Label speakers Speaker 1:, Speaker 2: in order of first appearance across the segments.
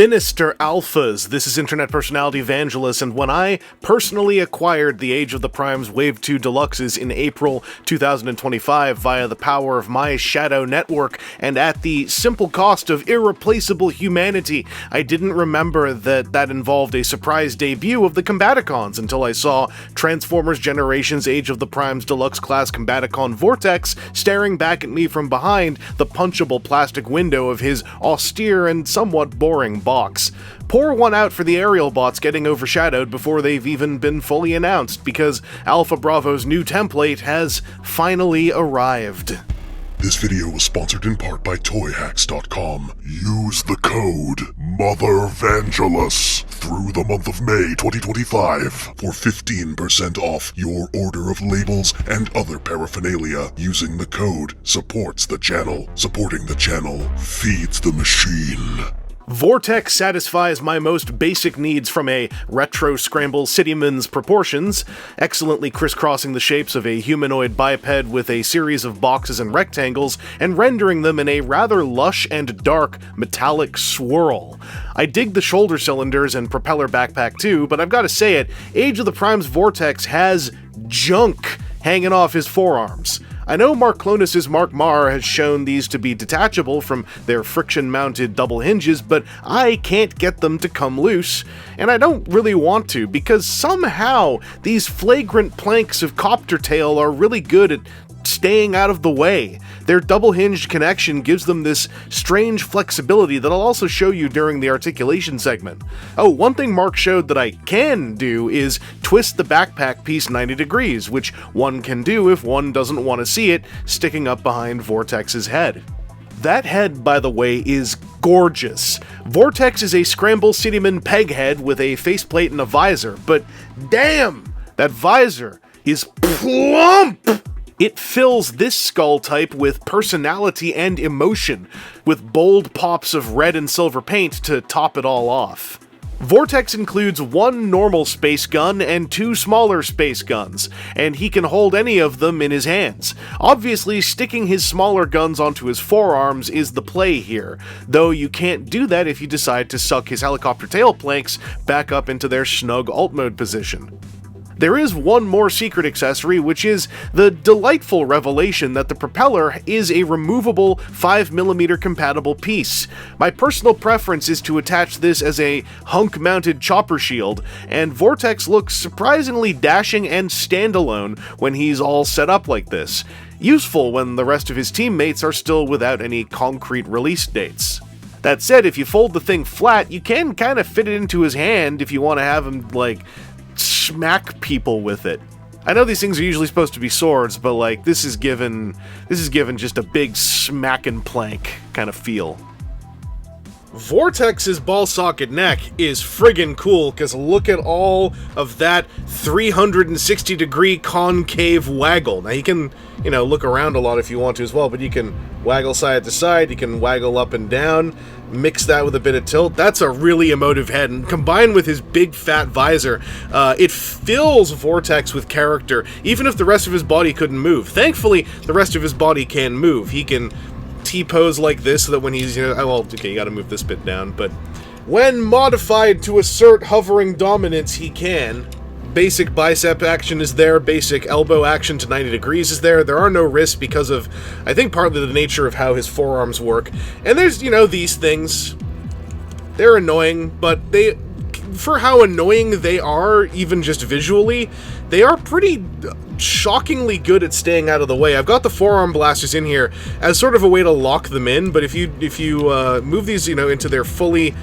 Speaker 1: Binister Alphas, this is internet personality Vangelus, and when I personally acquired the Age of the Primes Wave 2 Deluxes in April 2025 via the power of my shadow network, and at the simple cost of irreplaceable humanity, I didn't remember that involved a surprise debut of the Combaticons until I saw Transformers Generations Age of the Primes Deluxe Class Combaticon Vortex staring back at me from behind the punchable plastic window of his austere and somewhat boring box. Pour one out for the aerial bots getting overshadowed before they've even been fully announced, because Alpha Bravo's new template has finally arrived.
Speaker 2: This video was sponsored in part by ToyHacks.com. Use the code MOTHERVANGELUS through the month of May 2025 for 15% off your order of labels and other paraphernalia. Using the code supports the channel. Supporting the channel feeds the machine.
Speaker 1: Vortex satisfies my most basic needs from a retro-scramble cityman's proportions, excellently crisscrossing the shapes of a humanoid biped with a series of boxes and rectangles, and rendering them in a rather lush and dark metallic swirl. I dig the shoulder cylinders and propeller backpack too, but I've gotta say it, Age of the Primes Vortex has junk hanging off his forearms. I know Mark Clonus's Mark Marr has shown these to be detachable from their friction-mounted double hinges, but I can't get them to come loose, and I don't really want to, because somehow these flagrant planks of copter tail are really good at staying out of the way. Their double-hinged connection gives them this strange flexibility that I'll also show you during the articulation segment. Oh, one thing Mark showed that I can do is twist the backpack piece 90 degrees, which one can do if one doesn't want to see it sticking up behind Vortex's head. That head, by the way, is gorgeous. Vortex is a Scramble Cityman peg head with a faceplate and a visor, but damn, that visor is plump! It fills this skull type with personality and emotion, with bold pops of red and silver paint to top it all off. Vortex includes one normal space gun and two smaller space guns, and he can hold any of them in his hands. Obviously, sticking his smaller guns onto his forearms is the play here, though you can't do that if you decide to suck his helicopter tail planks back up into their snug alt mode position. There is one more secret accessory, which is the delightful revelation that the propeller is a removable 5mm compatible piece. My personal preference is to attach this as a hunk-mounted chopper shield, and Vortex looks surprisingly dashing and standalone when he's all set up like this. Useful when the rest of his teammates are still without any concrete release dates. That said, if you fold the thing flat, you can kind of fit it into his hand if you want to have him, smack people with it. I know these things are usually supposed to be swords, but this is given just a big smacking plank kind of feel. Vortex's ball socket neck is friggin' cool, because look at all of that 360 degree concave waggle. Now you can, look around a lot if you want to as well, but you can waggle side to side, you can waggle up and down, mix that with a bit of tilt. That's a really emotive head, and combined with his big fat visor, it fills Vortex with character, even if the rest of his body couldn't move. Thankfully, the rest of his body can move. He can T-pose like this so that when he's, you gotta move this bit down, but when modified to assert hovering dominance, he can. Basic bicep action is there, basic elbow action to 90 degrees is there. There are no wrists because of, I think, partly the nature of how his forearms work. And there's, these things. They're annoying, but for how annoying they are, even just visually, they are pretty shockingly good at staying out of the way. I've got the forearm blasters in here as sort of a way to lock them in, but if you move these, into their fully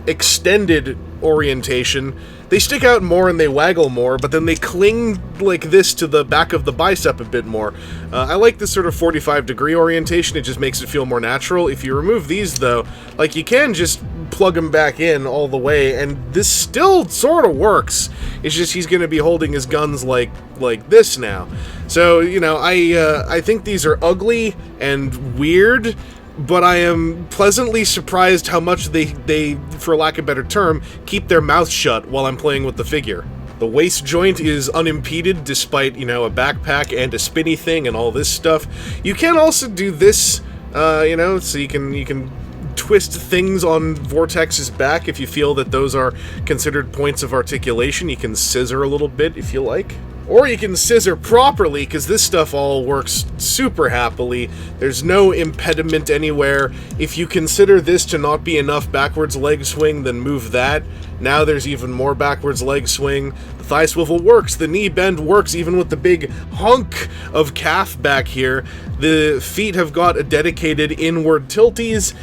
Speaker 1: extended orientation, they stick out more and they waggle more, but then they cling like this to the back of the bicep a bit more. I like this sort of 45-degree orientation, it just makes it feel more natural. If you remove these, though, you can just plug them back in all the way, and this still sort of works. It's just he's going to be holding his guns like this now. So, I think these are ugly and weird, but I am pleasantly surprised how much they, for lack of a better term, keep their mouth shut while I'm playing with the figure. The waist joint is unimpeded despite, a backpack and a spinny thing and all this stuff. You can also do this, so you can twist things on Vortex's back if you feel that those are considered points of articulation. You can scissor a little bit if you like. Or you can scissor properly, because this stuff all works super happily. There's no impediment anywhere. If you consider this to not be enough backwards leg swing, then move that. Now there's even more backwards leg swing. The thigh swivel works. The knee bend works, even with the big hunk of calf back here. The feet have got a dedicated inward tilties.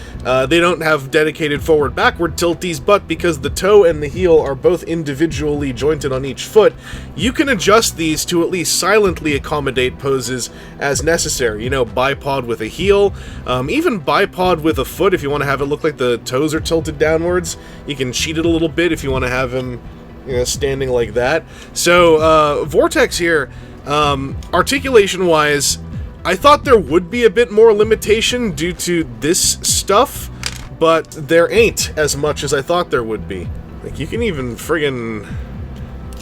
Speaker 1: They don't have dedicated forward-backward tilties, but because the toe and the heel are both individually jointed on each foot, you can adjust these to at least silently accommodate poses as necessary. You know, bipod with a heel, even bipod with a foot if you want to have it look like the toes are tilted downwards. You can cheat it a little bit if you want to have him, you know, standing like that. So, Vortex here, articulation-wise, I thought there would be a bit more limitation due to this stuff, but there ain't as much as I thought there would be. Like, you can even friggin'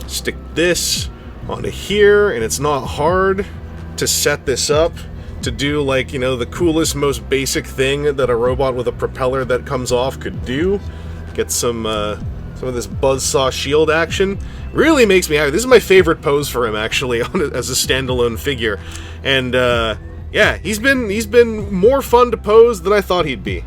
Speaker 1: stick this onto here, and it's not hard to set this up to do, like, you know, the coolest, most basic thing that a robot with a propeller that comes off could do. Get some of this buzzsaw shield action. Really makes me happy. This is my favorite pose for him, actually, as a standalone figure. And, yeah, he's been more fun to pose than I thought he'd be.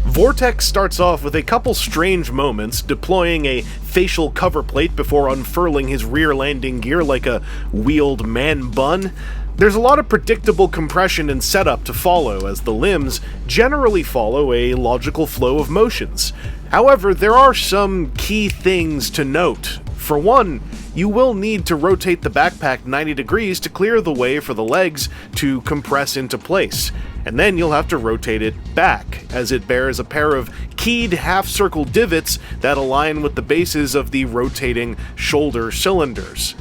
Speaker 1: Vortex starts off with a couple strange moments, deploying a facial cover plate before unfurling his rear landing gear like a wheeled man bun. There's a lot of predictable compression and setup to follow, as the limbs generally follow a logical flow of motions. However, there are some key things to note. For one, you will need to rotate the backpack 90 degrees to clear the way for the legs to compress into place, and then you'll have to rotate it back, as it bears a pair of keyed half-circle divots that align with the bases of the rotating shoulder cylinders.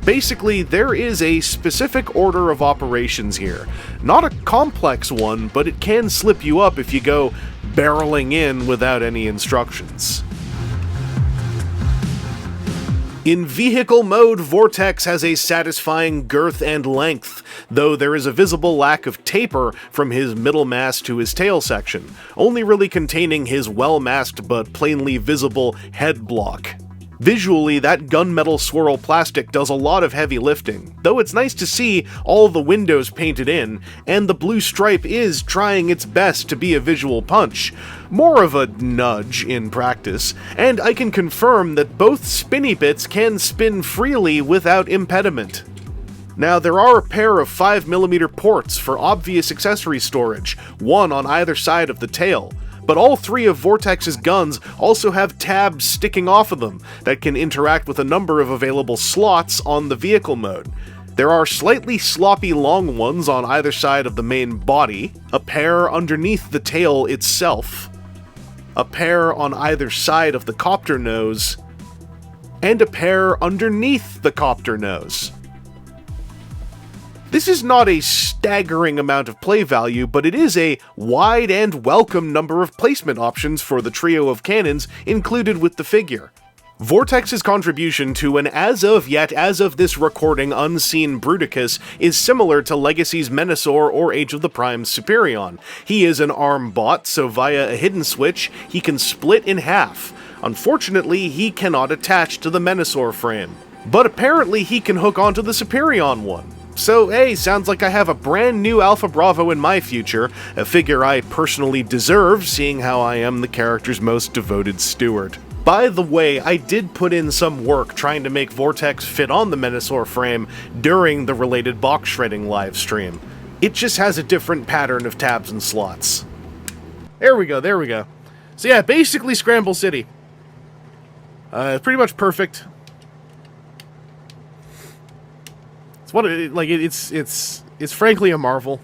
Speaker 1: Basically, there is a specific order of operations here. Not a complex one, but it can slip you up if you go barreling in without any instructions. In vehicle mode, Vortex has a satisfying girth and length, though there is a visible lack of taper from his middle mast to his tail section, only really containing his well-masked but plainly visible head block. Visually, that gunmetal swirl plastic does a lot of heavy lifting, though it's nice to see all the windows painted in, and the blue stripe is trying its best to be a visual punch. More of a nudge in practice, and I can confirm that both spinny bits can spin freely without impediment. Now, there are a pair of 5mm ports for obvious accessory storage, one on either side of the tail. But all three of Vortex's guns also have tabs sticking off of them that can interact with a number of available slots on the vehicle mode. There are slightly sloppy long ones on either side of the main body, a pair underneath the tail itself, a pair on either side of the copter nose, and a pair underneath the copter nose. This is not a staggering amount of play value, but it is a wide and welcome number of placement options for the trio of cannons included with the figure. Vortex's contribution to an as of this recording unseen Bruticus is similar to Legacy's Menasor or Age of the Prime's Superion. He is an arm bot, so via a hidden switch, he can split in half. Unfortunately, he cannot attach to the Menasor frame, but apparently he can hook onto the Superion one. So, hey, sounds like I have a brand new Alpha Bravo in my future, a figure I personally deserve, seeing how I am the character's most devoted steward. By the way, I did put in some work trying to make Vortex fit on the Menasor frame during the related box shredding livestream. It just has a different pattern of tabs and slots. There we go. So yeah, basically Scramble City. Pretty much perfect. It's what it, like it's frankly a marvel.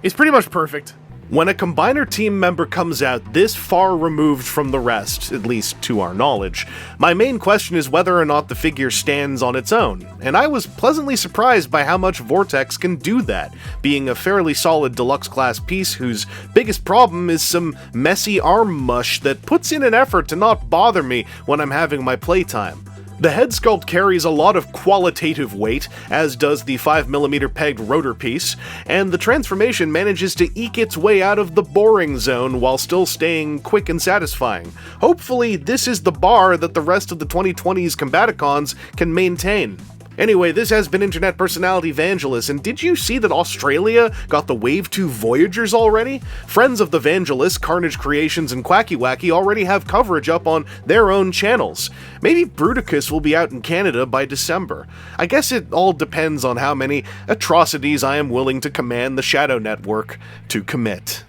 Speaker 1: It's pretty much perfect. When a Combiner team member comes out this far removed from the rest, at least to our knowledge, my main question is whether or not the figure stands on its own, and I was pleasantly surprised by how much Vortex can do that, being a fairly solid deluxe class piece whose biggest problem is some messy arm mush that puts in an effort to not bother me when I'm having my playtime. The head sculpt carries a lot of qualitative weight, as does the 5mm pegged rotor piece, and the transformation manages to eke its way out of the boring zone while still staying quick and satisfying. Hopefully, this is the bar that the rest of the 2020's Combaticons can maintain. Anyway, this has been Internet Personality Vangelus, and did you see that Australia got the Wave 2 Voyagers already? Friends of the Vangelus, Carnage Creations, and Quacky Wacky already have coverage up on their own channels. Maybe Bruticus will be out in Canada by December. I guess it all depends on how many atrocities I am willing to command the Shadow Network to commit.